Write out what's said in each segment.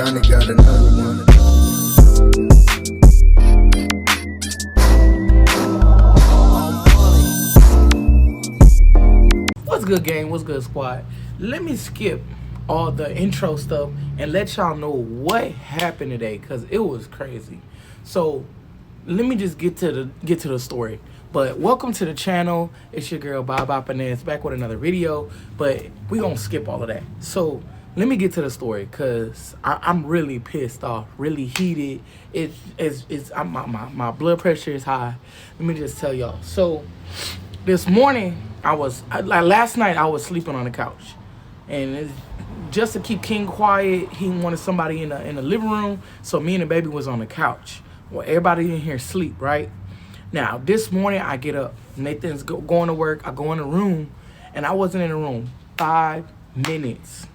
finally got another one. What's good, gang? What's good, squad? Let me skip all the intro stuff and let y'all know what happened today, because it was crazy. So let me just get to the story. But welcome to the channel. It's your girl Baba Panez back with another video. But we gonna skip all of that. So let me get to the story, because I'm really pissed off, really heated. My blood pressure is high. Let me just tell y'all. So this morning, last night I was sleeping on the couch, and just to keep King quiet, he wanted somebody in the living room, so me and the baby was on the couch. Well, everybody in here sleep, right? Now, this morning I get up, Nathan's going to work, I go in the room, and I wasn't in the room 5 minutes.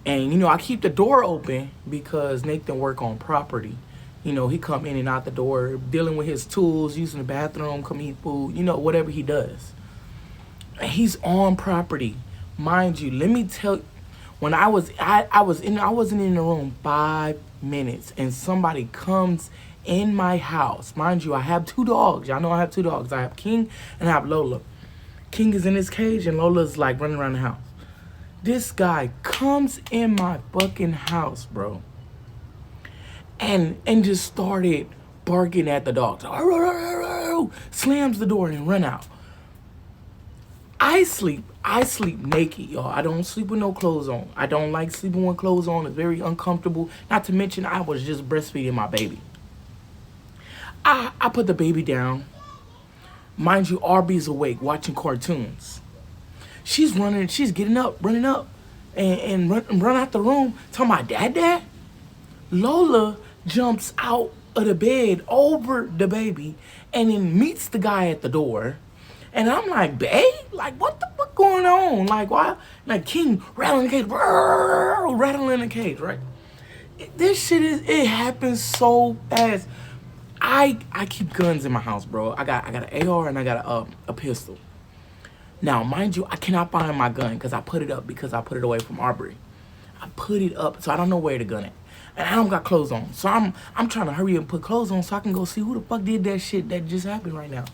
And, you know, I keep the door open because Nathan work on property. You know, he come in and out the door, dealing with his tools, using the bathroom, come eat food, you know, whatever he does. And he's on property. Mind you, let me tell you, when I wasn't in the room 5 minutes, and somebody comes in my house. Mind you, I have 2 dogs. Y'all know I have 2 dogs. I have King and I have Lola. King is in his cage and Lola's like running around the house. This guy comes in my fucking house, bro, and just started barking at the dogs. Slams the door and run out. I sleep naked, y'all. I don't sleep with no clothes on. I don't like sleeping with clothes on. It's very uncomfortable. Not to mention, I was just breastfeeding my baby. I put the baby down. Mind you, Arby's awake watching cartoons. She's getting up, running up, and run out the room, talking about dad. Lola jumps out of the bed over the baby and then meets the guy at the door. And I'm like, babe, like, what the fuck going on? Like, why? Like, King rattling the cage, right? This shit it happens so fast. I keep guns in my house, bro. I got an AR and I got a pistol. Now, mind you, I cannot find my gun because I put it up because I put it away from Arbery. I put it up, so I don't know where to gun it. And I don't got clothes on. So I'm trying to hurry up and put clothes on so I can go see who the fuck did that shit that just happened right now.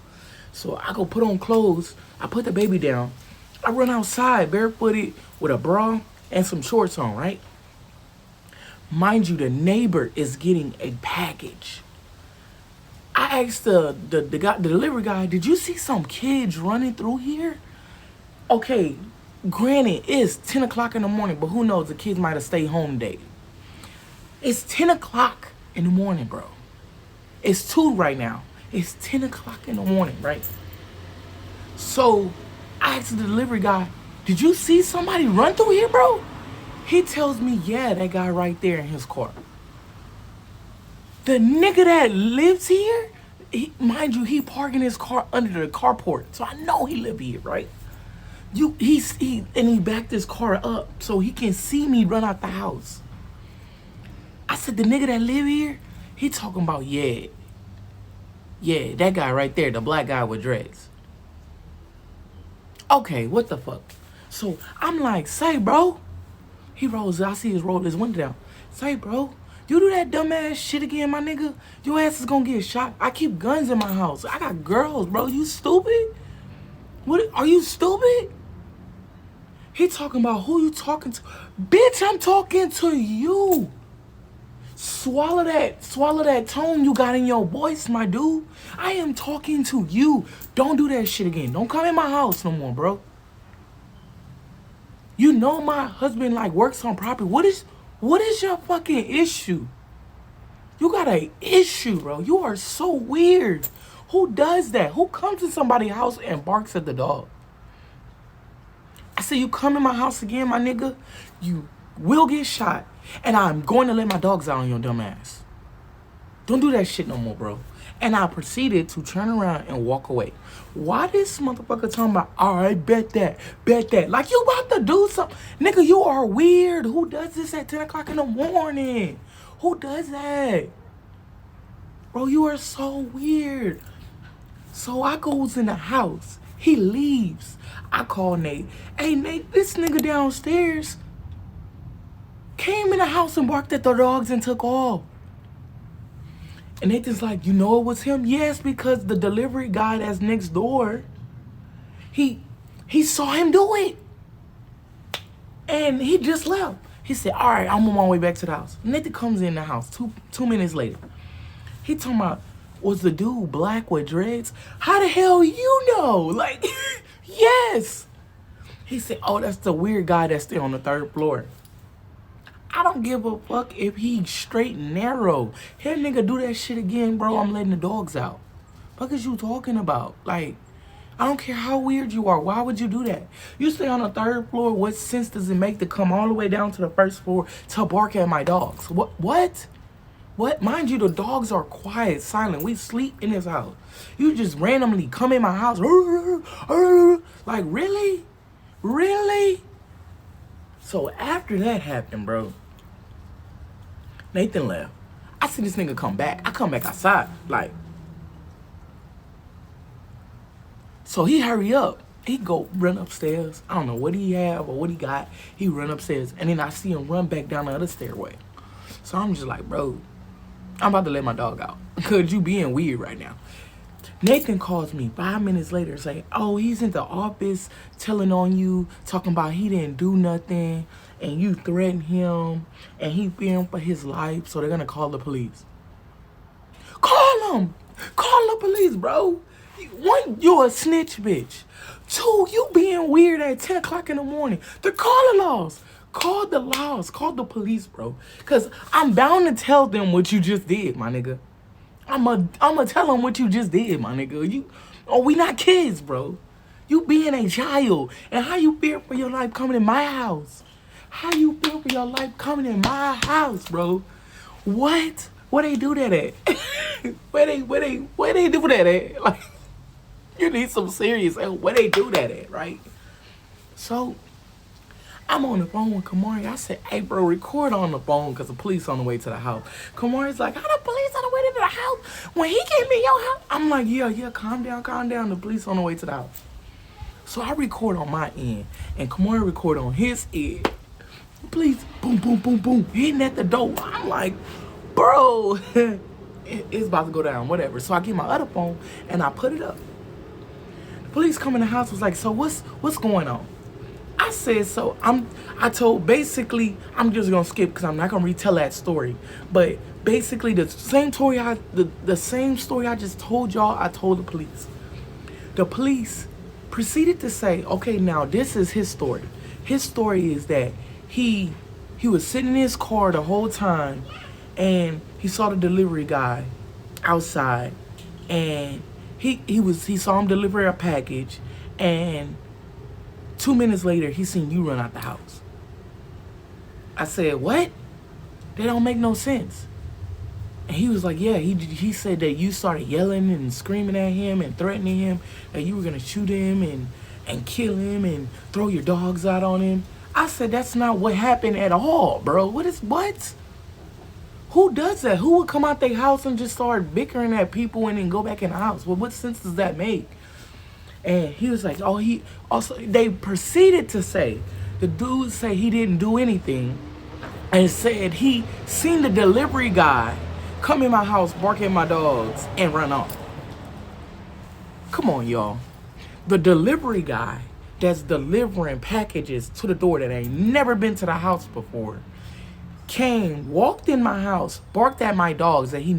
So I go put on clothes. I put the baby down. I run outside barefooted with a bra and some shorts on, right? Mind you, the neighbor is getting a package. I asked the delivery guy, did you see some kids running through here? Okay, granted, it's 10 o'clock in the morning, but who knows, the kids might have stayed home today. It's 10 o'clock in the morning, bro. It's 2 right now. It's 10 o'clock in the morning, right? So I asked the delivery guy, did you see somebody run through here, bro? He tells me, yeah, that guy right there in his car. The nigga that lives here, mind you, he parking his car under the carport. So I know he live here, right? He backed his car up so he can see me run out the house. I said, the nigga that live here, he talking about, yeah, that guy right there, the black guy with dreads. Okay, what the fuck? So I'm like, say, bro. He rolls, I see his window down. Say, bro, you do that dumbass shit again, my nigga, your ass is gonna get shot. I keep guns in my house. I got girls, bro. You stupid? What, are you stupid? He talking about who you talking to. Bitch, I'm talking to you. Swallow that tone you got in your voice, my dude. I am talking to you. Don't do that shit again. Don't come in my house no more, bro. You know my husband like works on property. What is your fucking issue? You got an issue, bro. You are so weird. Who does that? Who comes to somebody's house and barks at the dog? I said, you come in my house again, my nigga, you will get shot. And I'm going to let my dogs out on your dumb ass. Don't do that shit no more, bro. And I proceeded to turn around and walk away. Why this motherfucker talking about, all right, bet that. Like you about to do something. Nigga, you are weird. Who does this at 10 o'clock in the morning? Who does that? Bro, you are so weird. So I goes in the house. He leaves. I call Nate. Hey, Nate, this nigga downstairs came in the house and barked at the dogs and took off. And Nathan's like, you know it was him? Yes, because the delivery guy that's next door, he saw him do it. And he just left. He said, all right, I'm on my way back to the house. Nathan comes in the house 2 minutes later. He talking about, was the dude black with dreads? How the hell you know? Like, yes. He said, oh, that's the weird guy that's still on the 3rd floor. I don't give a fuck if he straight and narrow. Hell, nigga, do that shit again, bro. I'm letting the dogs out. Fuck is you talking about? Like, I don't care how weird you are. Why would you do that? You stay on the 3rd floor. What sense does it make to come all the way down to the 1st floor to bark at my dogs? What? What? Mind you, the dogs are quiet, silent. We sleep in this house. You just randomly come in my house. Like, really? Really? So after that happened, bro, Nathan left. I see this nigga come back. I come back outside, like. So he hurry up. He go run upstairs. I don't know what he have or what he got. He run upstairs. And then I see him run back down the other stairway. So I'm just like, bro, I'm about to let my dog out. Because you being weird right now. Nathan calls me 5 minutes later saying, oh, he's in the office telling on you, talking about he didn't do nothing, and you threatened him, and he fearing for his life, so they're going to call the police. Call him. Call the police, bro. One, you're a snitch, bitch. 2, you being weird at 10 o'clock in the morning. They're calling laws. Call the laws. Call the police, bro. Because I'm bound to tell them what you just did, my nigga. I'ma tell them what you just did, my nigga. We not kids, bro. You being a child. And how you feel for your life coming in my house? How you feel for your life coming in my house, bro? What? Where they do that at? where they do that at? Like, you need some serious help. Where they do that at, right? So, I'm on the phone with Kamari. I said, hey, bro, record on the phone because the police on the way to the house. Kamari's like, how the police on the way to the house? When he came in your house? I'm like, yeah, calm down. The police on the way to the house. So I record on my end, and Kamari record on his end. Police, boom, boom, boom, boom, hitting at the door. I'm like, bro, it's about to go down, whatever. So I get my other phone, and I put it up. The police come in the house, was like, so what's going on? I said, so I told, basically, I'm just gonna skip because I'm not gonna retell that story. But basically the same story I just told y'all, I told the police. The police proceeded to say, okay, now this is his story. His story is that he was sitting in his car the whole time and he saw the delivery guy outside and he saw him deliver a package, and 2 minutes later, he seen you run out the house. I said, what? That don't make no sense. And he was like, yeah, he said that you started yelling and screaming at him and threatening him, that you were going to shoot him and kill him and throw your dogs out on him. I said, that's not what happened at all, bro. What? Who does that? Who would come out their house and just start bickering at people and then go back in the house? Well, what sense does that make? And he was like, oh, they proceeded to say, the dude said he didn't do anything and said he seen the delivery guy come in my house, bark at my dogs, and run off. Come on, y'all. The delivery guy that's delivering packages to the door that ain't never been to the house before came, walked in my house, barked at my dogs that he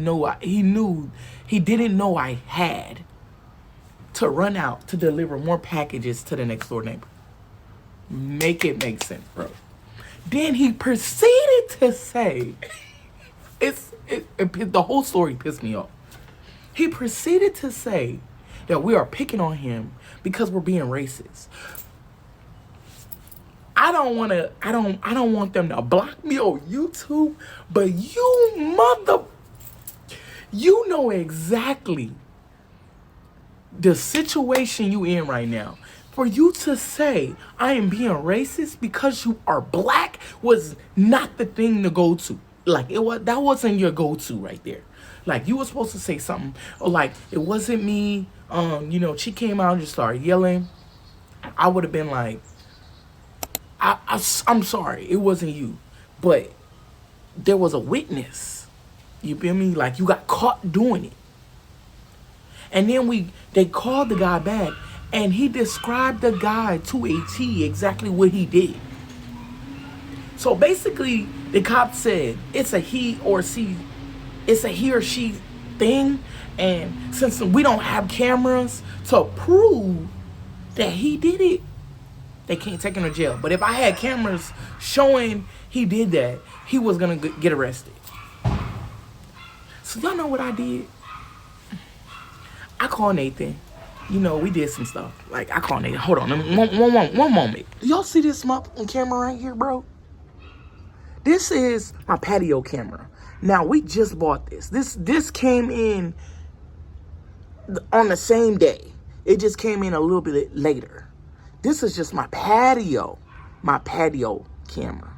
didn't know I had, to run out to deliver more packages to the next door neighbor. Make it make sense, bro. Then he proceeded to say, the whole story pissed me off. He proceeded to say that we are picking on him because we're being racist. I don't want them to block me on YouTube, but you know exactly the situation you in right now. For you to say I am being racist because you are black was not the thing to go to. Like, that wasn't your go-to right there. Like, you were supposed to say something, or like, it wasn't me, she came out and just started yelling. I would have been like, I'm sorry, it wasn't you. But there was a witness. You feel me? Like, you got caught doing it. And then they called the guy back, and he described the guy to a T exactly what he did. So basically, the cop said it's a he or she thing, and since we don't have cameras to prove that he did it, they can't take him to jail. But if I had cameras showing he did that, he was gonna get arrested. So y'all know what I did? I called Nathan. You know, we did some stuff. Like, I called Nathan. Hold on, one moment. Do y'all see this on camera right here, bro? This is my patio camera. Now, we just bought this. This came in on the same day. It just came in a little bit later. This is just my patio camera.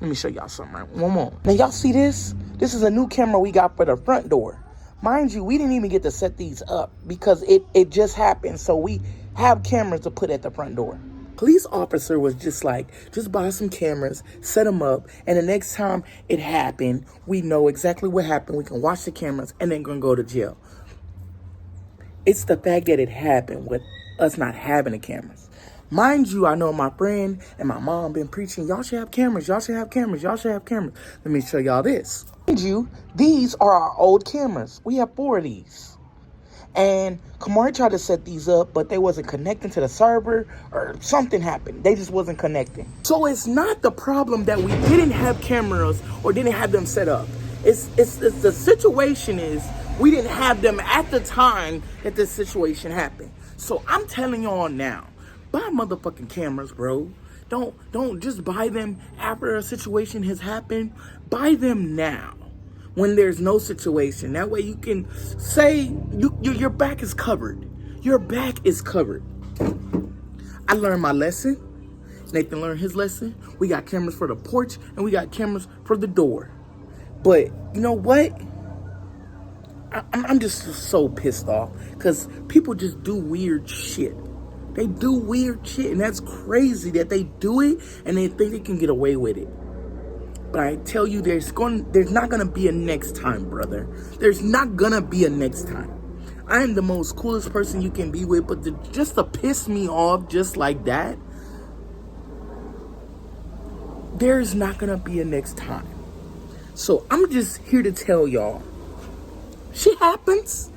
Let me show y'all something, right? One more. Now, y'all see this? This is a new camera we got for the front door. Mind you, we didn't even get to set these up because it just happened. So we have cameras to put at the front door. Police officer was just like, just buy some cameras, set them up, and the next time it happened, we know exactly what happened. We can watch the cameras and then gonna go to jail. It's the fact that it happened with us not having the cameras. Mind you, I know my friend and my mom been preaching, y'all should have cameras, y'all should have cameras, y'all should have cameras. Let me show y'all this. Mind you, these are our old cameras. We have 4 of these. And Kamari tried to set these up, but they wasn't connecting to the server, or something happened. They just wasn't connecting. So it's not the problem that we didn't have cameras or didn't have them set up. It's the situation is we didn't have them at the time that this situation happened. So I'm telling y'all now, buy motherfucking cameras, bro. Don't just buy them after a situation has happened. Buy them now, when there's no situation. That way you can say your back is covered. Your back is covered. I learned my lesson. Nathan learned his lesson. We got cameras for the porch and we got cameras for the door. But you know what? I'm just so pissed off because people just do weird shit. They do weird shit, and that's crazy that they do it and they think they can get away with it. But I tell you, there's not gonna be a next time, brother. There's not gonna be a next time. I am the most coolest person you can be with, but just to piss me off just like that, there's not gonna be a next time. So I'm just here to tell y'all, shit happens,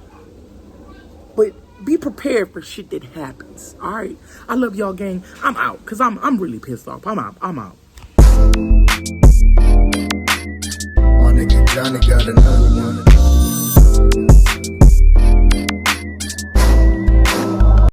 but be prepared for shit that happens. All right, I love y'all, gang. I'm out because I'm really pissed off. I'm out. Nigga Johnny got another